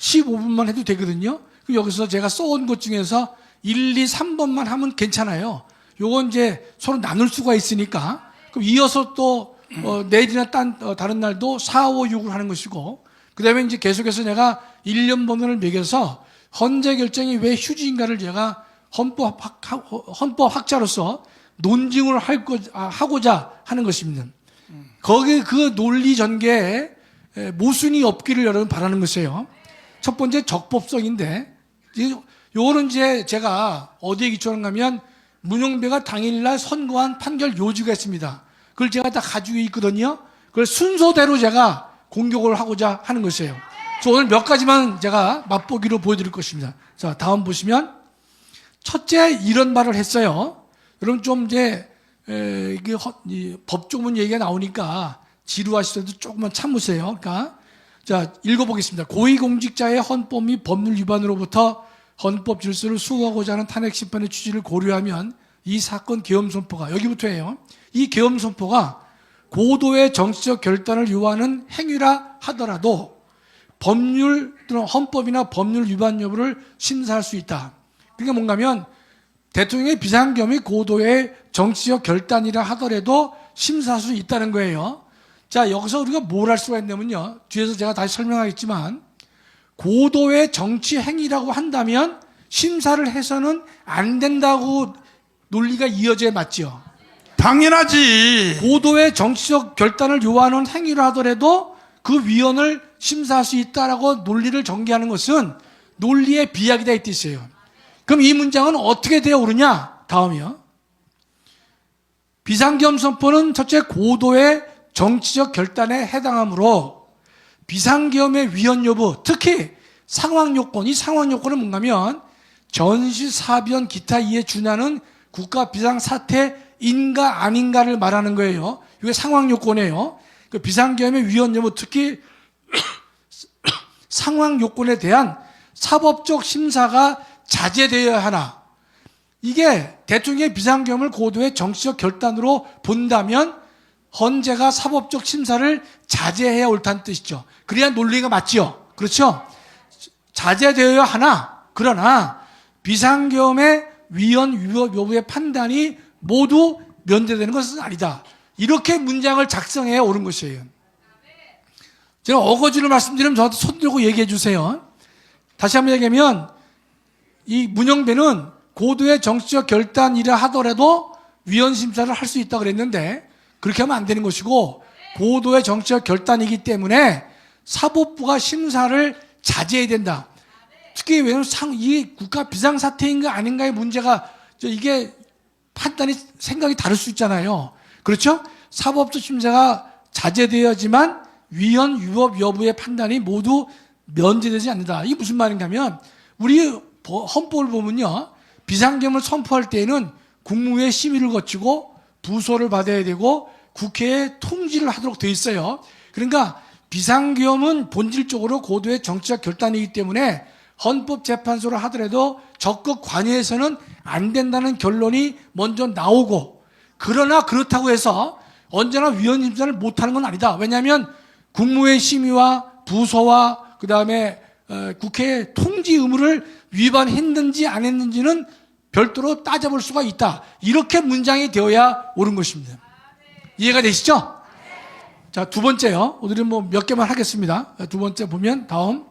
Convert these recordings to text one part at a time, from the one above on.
15분만 해도 되거든요. 그럼 여기서 제가 써온 것 중에서 1, 2, 3번만 하면 괜찮아요. 요건 이제 서로 나눌 수가 있으니까. 그럼 이어서 또 내일이나 다른 날도 4, 5, 6을 하는 것이고, 그 다음에 이제 계속해서 내가 1년 번호를 매겨서 헌재 결정이 왜 휴지인가를 제가 헌법 학자로서 논증을 하고자 하는 것입니다. 거기에 그 논리 전개에 모순이 없기를 여러분 바라는 것이에요. 첫 번째 적법성인데, 요거는 이제 제가 어디에 기초하는가 하면 문영배가 당일날 선고한 판결 요지가 있습니다. 그걸 제가 다 가지고 있거든요. 그걸 순서대로 제가 공격을 하고자 하는 것이에요. 그래서 오늘 몇 가지만 제가 맛보기로 보여드릴 것입니다. 자, 다음 보시면 첫째 이런 말을 했어요. 여러분 좀 이제 법조문 얘기가 나오니까 지루하시더라도 조금만 참으세요. 그러니까 자, 읽어보겠습니다. 고위공직자의 헌법 및 법률 위반으로부터 헌법 질서를 수호하고자 하는 탄핵 심판의 취지를 고려하면 이 사건 계엄 선포가 여기부터예요. 이 계엄 선포가 고도의 정치적 결단을 요하는 행위라 하더라도 법률 또는 헌법이나 법률 위반 여부를 심사할 수 있다. 그게 뭔가 하면 대통령의 비상계엄이 고도의 정치적 결단이라 하더라도 심사할 수 있다는 거예요. 자, 여기서 우리가 뭘 할 수가 있냐면요. 뒤에서 제가 다시 설명하겠지만 고도의 정치 행위라고 한다면 심사를 해서는 안 된다고 논리가 이어져야 맞죠. 당연하지. 고도의 정치적 결단을 요하는 행위를 하더라도 그 위원을 심사할 수 있다라고 논리를 전개하는 것은 논리의 비약이다 이 뜻이에요. 그럼 이 문장은 어떻게 되어 오르냐? 다음이요. 비상계엄 선포는 첫째 고도의 정치적 결단에 해당하므로 비상계엄의 위헌 여부, 특히 상황 요건, 이 상황 요건은 뭔가 하면 전시, 사변, 기타 이에 준하는 국가 비상사태인가 아닌가를 말하는 거예요. 이게 상황 요건이에요. 그 비상계엄의 위헌 여부, 특히 상황 요건에 대한 사법적 심사가 자제되어야 하나. 이게 대통령의 비상계엄을 고도의 정치적 결단으로 본다면 헌재가 사법적 심사를 자제해야 옳다는 뜻이죠. 그래야 논리가 맞지요. 그렇죠? 자제되어야 하나, 그러나 비상계엄의 위헌 위법 여부의 판단이 모두 면제되는 것은 아니다. 이렇게 문장을 작성해야 옳은 것이에요. 제가 어거지로 말씀드리면 저한테 손 들고 얘기해 주세요. 다시 한번 얘기하면 이 문영배는 고도의 정치적 결단이라 하더라도 위헌 심사를 할 수 있다고 그랬는데 그렇게 하면 안 되는 것이고 고도의 정치적 결단이기 때문에 사법부가 심사를 자제해야 된다. 특히 왜냐하면 이 국가 비상사태인가 아닌가의 문제가 이게 판단이 생각이 다를 수 있잖아요. 그렇죠? 사법적 심사가 자제되어야지만 위헌 위법 여부의 판단이 모두 면제되지 않는다. 이게 무슨 말인가 하면 우리 헌법을 보면요. 비상계엄을 선포할 때에는 국무회의 심의를 거치고 부서를 받아야 되고 국회에 통지를 하도록 되어 있어요. 그러니까 비상계엄은 본질적으로 고도의 정치적 결단이기 때문에 헌법재판소를 하더라도 적극 관여해서는 안 된다는 결론이 먼저 나오고, 그러나 그렇다고 해서 언제나 위헌 심사를 못하는 건 아니다. 왜냐하면 국무회의 심의와 부서와 그 다음에 국회의 통지 의무를 위반했는지 안 했는지는 별도로 따져볼 수가 있다. 이렇게 문장이 되어야 옳은 것입니다. 이해가 되시죠? 자, 두 번째요. 오늘은 뭐 몇 개만 하겠습니다. 두 번째 보면 다음.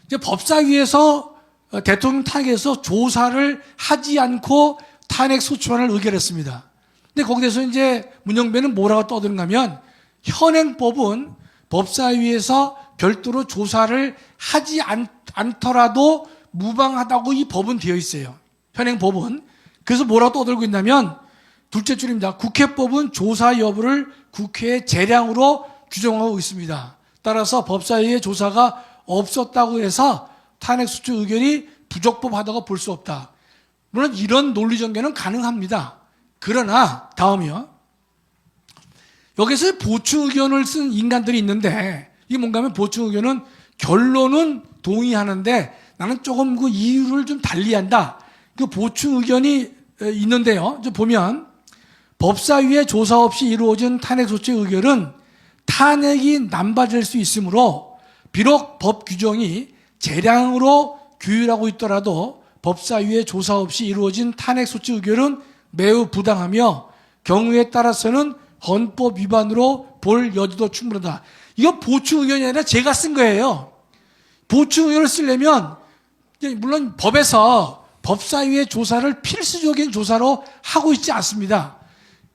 이제 법사위에서 대통령 탄핵에서 조사를 하지 않고 탄핵 소추안을 의결했습니다. 근데 거기에서 이제 문영배는 뭐라고 떠드는가 하면 현행법은 법사위에서 별도로 조사를 하지 않더라도 무방하다고 이 법은 되어 있어요. 현행법은. 그래서 뭐라고 떠들고 있냐면 둘째 줄입니다. 국회법은 조사 여부를 국회의 재량으로 규정하고 있습니다. 따라서 법사위의 조사가 없었다고 해서 탄핵소추 의견이 부적법하다고 볼 수 없다. 물론 이런 논리 전개는 가능합니다. 그러나 다음이요. 여기서 보충 의견을 쓴 인간들이 있는데 이게 뭔가 하면 보충 의견은 결론은 동의하는데 나는 조금 그 이유를 좀 달리한다. 그 보충 의견이 있는데요. 좀 보면 법사위의 조사 없이 이루어진 탄핵소추 의결은 탄핵이 남발될 수 있으므로 비록 법 규정이 재량으로 규율하고 있더라도 법사위의 조사 없이 이루어진 탄핵소추 의결은 매우 부당하며 경우에 따라서는 헌법 위반으로 볼 여지도 충분하다. 이거 보충 의견이 아니라 제가 쓴 거예요. 보충 의견을 쓰려면 물론 법에서 법사위의 조사를 필수적인 조사로 하고 있지 않습니다.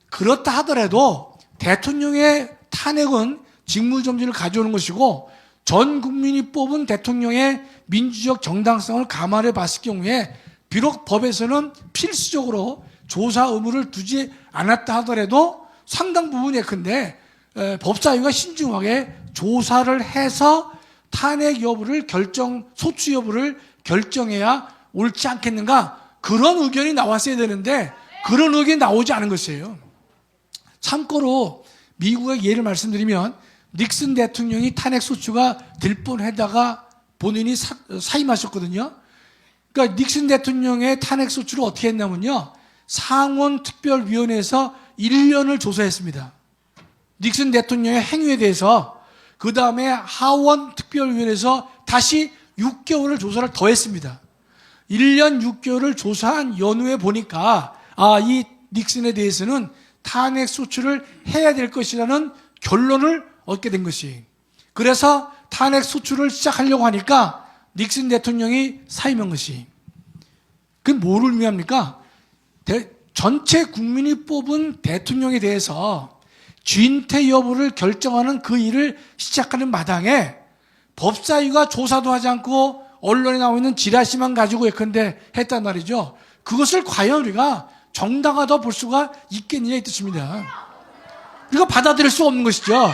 그렇다 하더라도 대통령의 탄핵은 직무정지를 가져오는 것이고 전 국민이 뽑은 대통령의 민주적 정당성을 감안해 봤을 경우에 비록 법에서는 필수적으로 조사 의무를 두지 않았다 하더라도 상당 부분 예컨대 법사위가 신중하게 조사를 해서 탄핵 여부를 소추 여부를 결정해야 옳지 않겠는가, 그런 의견이 나왔어야 되는데 그런 의견이 나오지 않은 것이에요. 참고로 미국의 예를 말씀드리면 닉슨 대통령이 탄핵 소추가 될 뻔하다가 본인이 사임하셨거든요. 그러니까 닉슨 대통령의 탄핵 소추를 어떻게 했냐면요, 상원 특별위원회에서 1년을 조사했습니다. 닉슨 대통령의 행위에 대해서. 그 다음에 하원 특별위원회에서 다시 6개월을 조사를 더 했습니다. 1년 6개월을 조사한 연후에 보니까 이 닉슨에 대해서는 탄핵 소추를 해야 될 것이라는 결론을 얻게 된 것이. 그래서 탄핵 소추를 시작하려고 하니까 닉슨 대통령이 사임한 것이. 그게 뭐를 의미합니까? 전체 국민이 뽑은 대통령에 대해서 진퇴 여부를 결정하는 그 일을 시작하는 마당에 법사위가 조사도 하지 않고 언론에 나오고 있는 지라시만 가지고 예컨대 했단 말이죠. 그것을 과연 우리가 정당하다 볼 수가 있겠느냐 이 뜻입니다. 이거 받아들일 수 없는 것이죠.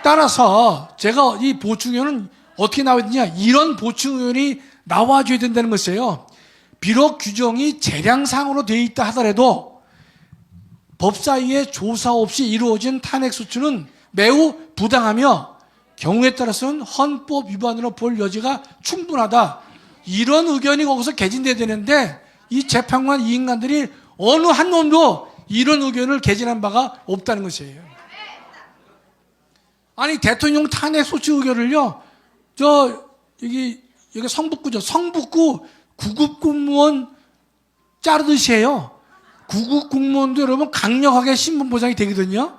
따라서 제가 이 보충의원은 어떻게 나와야 되냐, 이런 보충의원이 나와줘야 된다는 것이에요. 비록 규정이 재량상으로 되어 있다 하더라도 법사위의 조사 없이 이루어진 탄핵소추는 매우 부당하며 경우에 따라서는 헌법 위반으로 볼 여지가 충분하다. 이런 의견이 거기서 개진돼야 되는데 이 재판관 이 인간들이 어느 한 놈도 이런 의견을 개진한 바가 없다는 것이에요. 아니 대통령 탄핵소추 의견을요, 여기 성북구죠. 성북구 구급 공무원 자르듯이 해요. 구급 공무원도 여러분 강력하게 신분 보장이 되거든요.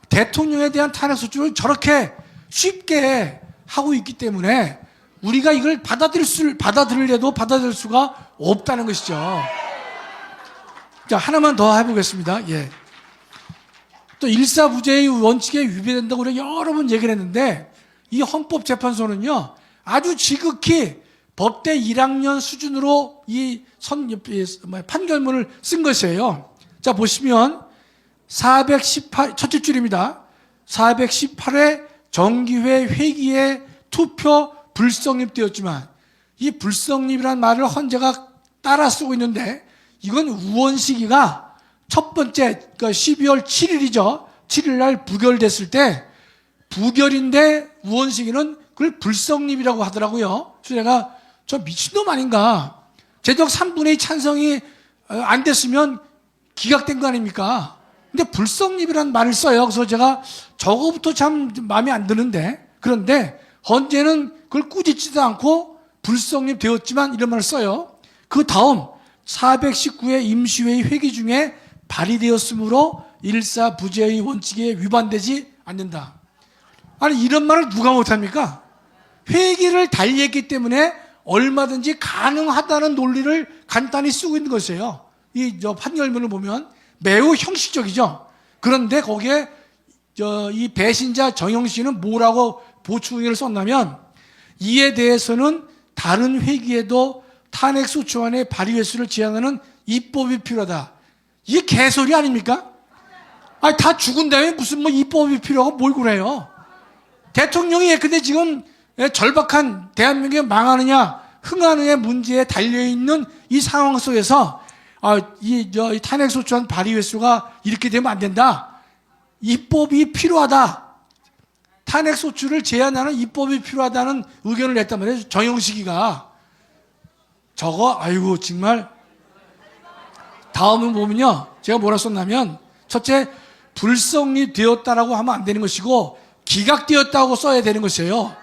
대통령에 대한 탄핵소추를 저렇게 쉽게 하고 있기 때문에 우리가 이걸 받아들이려도 받아들일 수가 없다는 것이죠. 자, 하나만 더 해보겠습니다. 예. 또 일사부재의 원칙에 위배된다고 우리가 여러 번 얘기를 했는데 이 헌법재판소는요 아주 지극히 법대 1학년 수준으로 이 판결문을 쓴 것이에요. 자, 보시면 418 첫째 줄입니다. 418회 정기회 회기에 투표 불성립되었지만 이 불성립이라는 말을 헌재가 따라 쓰고 있는데 이건 우원 시기가 첫 번째 그러니까 12월 7일이죠. 7일 날 부결됐을 때 부결인데 우원 시기는 그걸 불성립이라고 하더라고요. 그래서 내가 저 미친놈 아닌가. 제적 3분의 2 찬성이 안 됐으면 기각된 거 아닙니까? 근데 불성립이라는 말을 써요. 그래서 제가 저거부터 참 마음에 안 드는데, 그런데 헌재는 그걸 꾸짖지도 않고 불성립 되었지만 이런 말을 써요. 그 다음 419회 임시회의 회기 중에 발의되었으므로 일사부재의 원칙에 위반되지 않는다. 아니 이런 말을 누가 못합니까? 회기를 달리했기 때문에 얼마든지 가능하다는 논리를 간단히 쓰고 있는 것이에요. 이 판결문을 보면 매우 형식적이죠. 그런데 거기에 이 배신자 정영 씨는 뭐라고 보충의견을 썼냐면 이에 대해서는 다른 회기에도 탄핵소추안의 발의 횟수를 제한하는 입법이 필요하다. 이게 개소리 아닙니까? 아니 다 죽은 다음에 무슨 입법이 필요하고 뭘 그래요. 대통령이 근데 지금 절박한 대한민국이 망하느냐 흥하느냐 문제에 달려있는 이 상황 속에서 이 탄핵소추안 발의 횟수가 이렇게 되면 안 된다. 입법이 필요하다. 탄핵소추를 제한하는 입법이 필요하다는 의견을 냈단 말이에요. 정영식이가. 저거 아이고 정말. 다음은 보면요. 제가 뭐라 썼냐면 첫째 불성립되었다라고 하면 안 되는 것이고 기각되었다고 써야 되는 것이에요.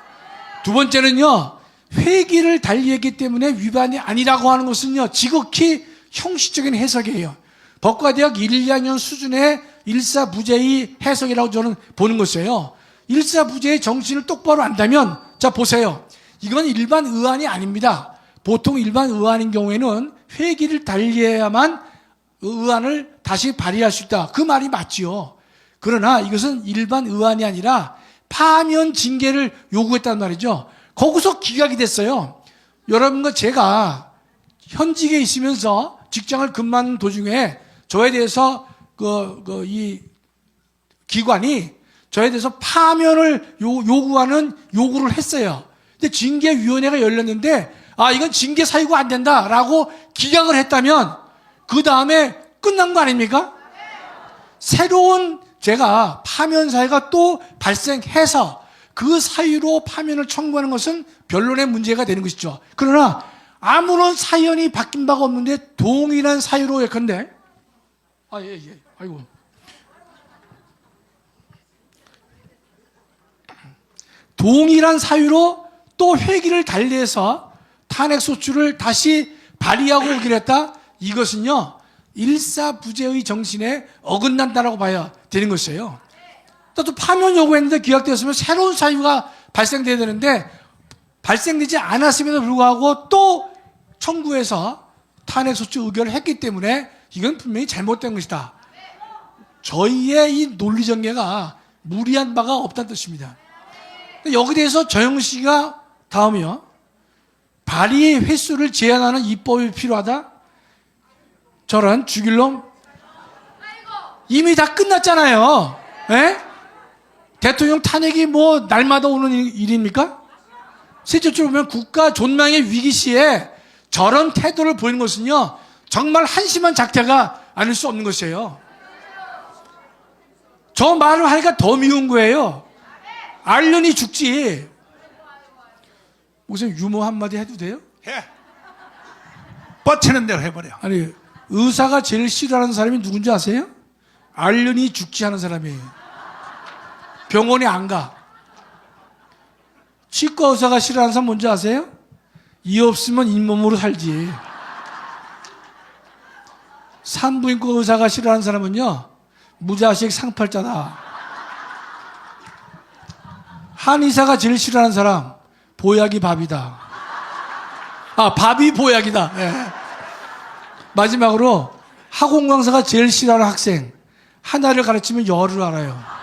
두 번째는요, 회기를 달리했기 때문에 위반이 아니라고 하는 것은요, 지극히 형식적인 해석이에요. 법과대학 1, 2학년 수준의 일사부재의 해석이라고 저는 보는 것이에요. 일사부재의 정신을 똑바로 안다면, 자, 보세요. 이건 일반 의안이 아닙니다. 보통 일반 의안인 경우에는 회기를 달리해야만 의안을 다시 발의할 수 있다. 그 말이 맞지요. 그러나 이것은 일반 의안이 아니라 파면 징계를 요구했단 말이죠. 거기서 기각이 됐어요. 여러분과 제가 현직에 있으면서 직장을 근무하는 도중에 저에 대해서 이 기관이 저에 대해서 파면을 요구하는 요구를 했어요. 근데 징계위원회가 열렸는데, 이건 징계 사유가 안 된다라고 기각을 했다면 그 다음에 끝난 거 아닙니까? 새로운 제가 파면 사유가 또 발생해서 그 사유로 파면을 청구하는 것은 변론의 문제가 되는 것이죠. 그러나 아무런 사연이 바뀐 바가 없는데 동일한 사유로 예컨대, 아이고. 동일한 사유로 또 회기를 달리해서 탄핵소추를 다시 발의하고 오기로 했다. 이것은요, 일사부재의 정신에 어긋난다라고 봐야 되는 것이에요. 또 파면 요구했는데 기각되었으면 새로운 사유가 발생돼야 되는데 발생되지 않았음에도 불구하고 또 청구해서 탄핵소추 의결을 했기 때문에 이건 분명히 잘못된 것이다. 저희의 이 논리전개가 무리한 바가 없다는 뜻입니다. 여기에 대해서 정영식 씨가 다음이요. 발의 횟수를 제한하는 입법이 필요하다? 저런 죽일 놈? 이미 다 끝났잖아요. 예? 대통령 탄핵이 뭐 날마다 오는 일입니까? 실질적으로 보면 국가 존망의 위기 시에 저런 태도를 보이는 것은요, 정말 한심한 작태가 아닐 수 없는 것이에요. 저 말을 하니까 더 미운 거예요. 알려니 죽지. 무슨 유머 한마디 해도 돼요? 해. 뻗치는 대로 해버려. 아니, 의사가 제일 싫어하는 사람이 누군지 아세요? 알려니 죽지 하는 사람이에요. 병원에 안 가. 치과 의사가 싫어하는 사람 뭔지 아세요? 이 없으면 잇몸으로 살지. 산부인과 의사가 싫어하는 사람은요, 무자식 상팔자다. 한의사가 제일 싫어하는 사람, 보약이 밥이다. 밥이 보약이다. 예. 마지막으로 학원 강사가 제일 싫어하는 학생, 하나를 가르치면 열을 알아요.